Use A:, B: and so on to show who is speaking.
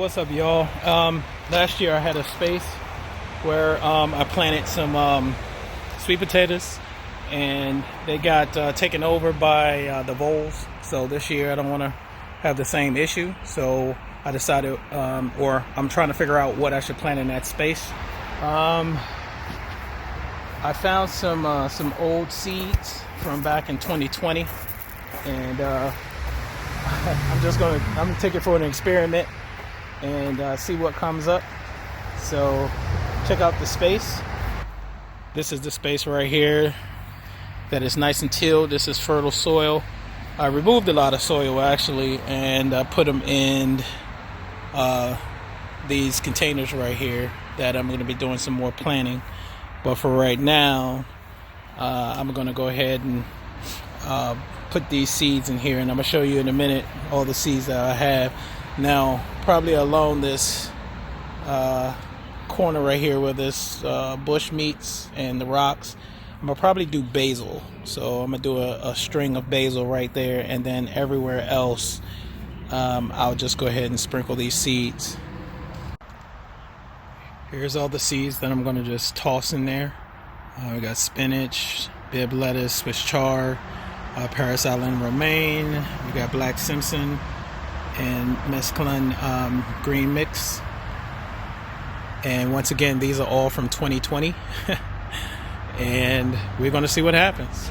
A: what's up, y'all? Last year I had a space where I planted some sweet potatoes, and they got taken over by the voles. So this year I don't want to have the same issue. So I decided, or I'm trying to figure out what I should plant in that space. I found some old seeds from back in 2020, and I'm gonna take it for an experiment and see what comes up. So check out the space. This is the space right here that is nice and tilled. This is fertile soil. I removed a lot of soil actually, and I put them in these containers right here that I'm going to be doing some more planting. But for right now, I'm going to go ahead and put these seeds in here, and I'm going to show you in a minute all the seeds that I have. Now, probably along this corner right here where this bush meets and the rocks, I'm going to probably do basil. So I'm going to do a string of basil right there, and then everywhere else I'll just go ahead and sprinkle these seeds. Here's all the seeds that I'm going to just toss in there. We got spinach, Bib lettuce, Swiss chard, Paris Island romaine. We got black Simpson and mesclun green mix. And once again, these are all from 2020. And we're going to see what happens.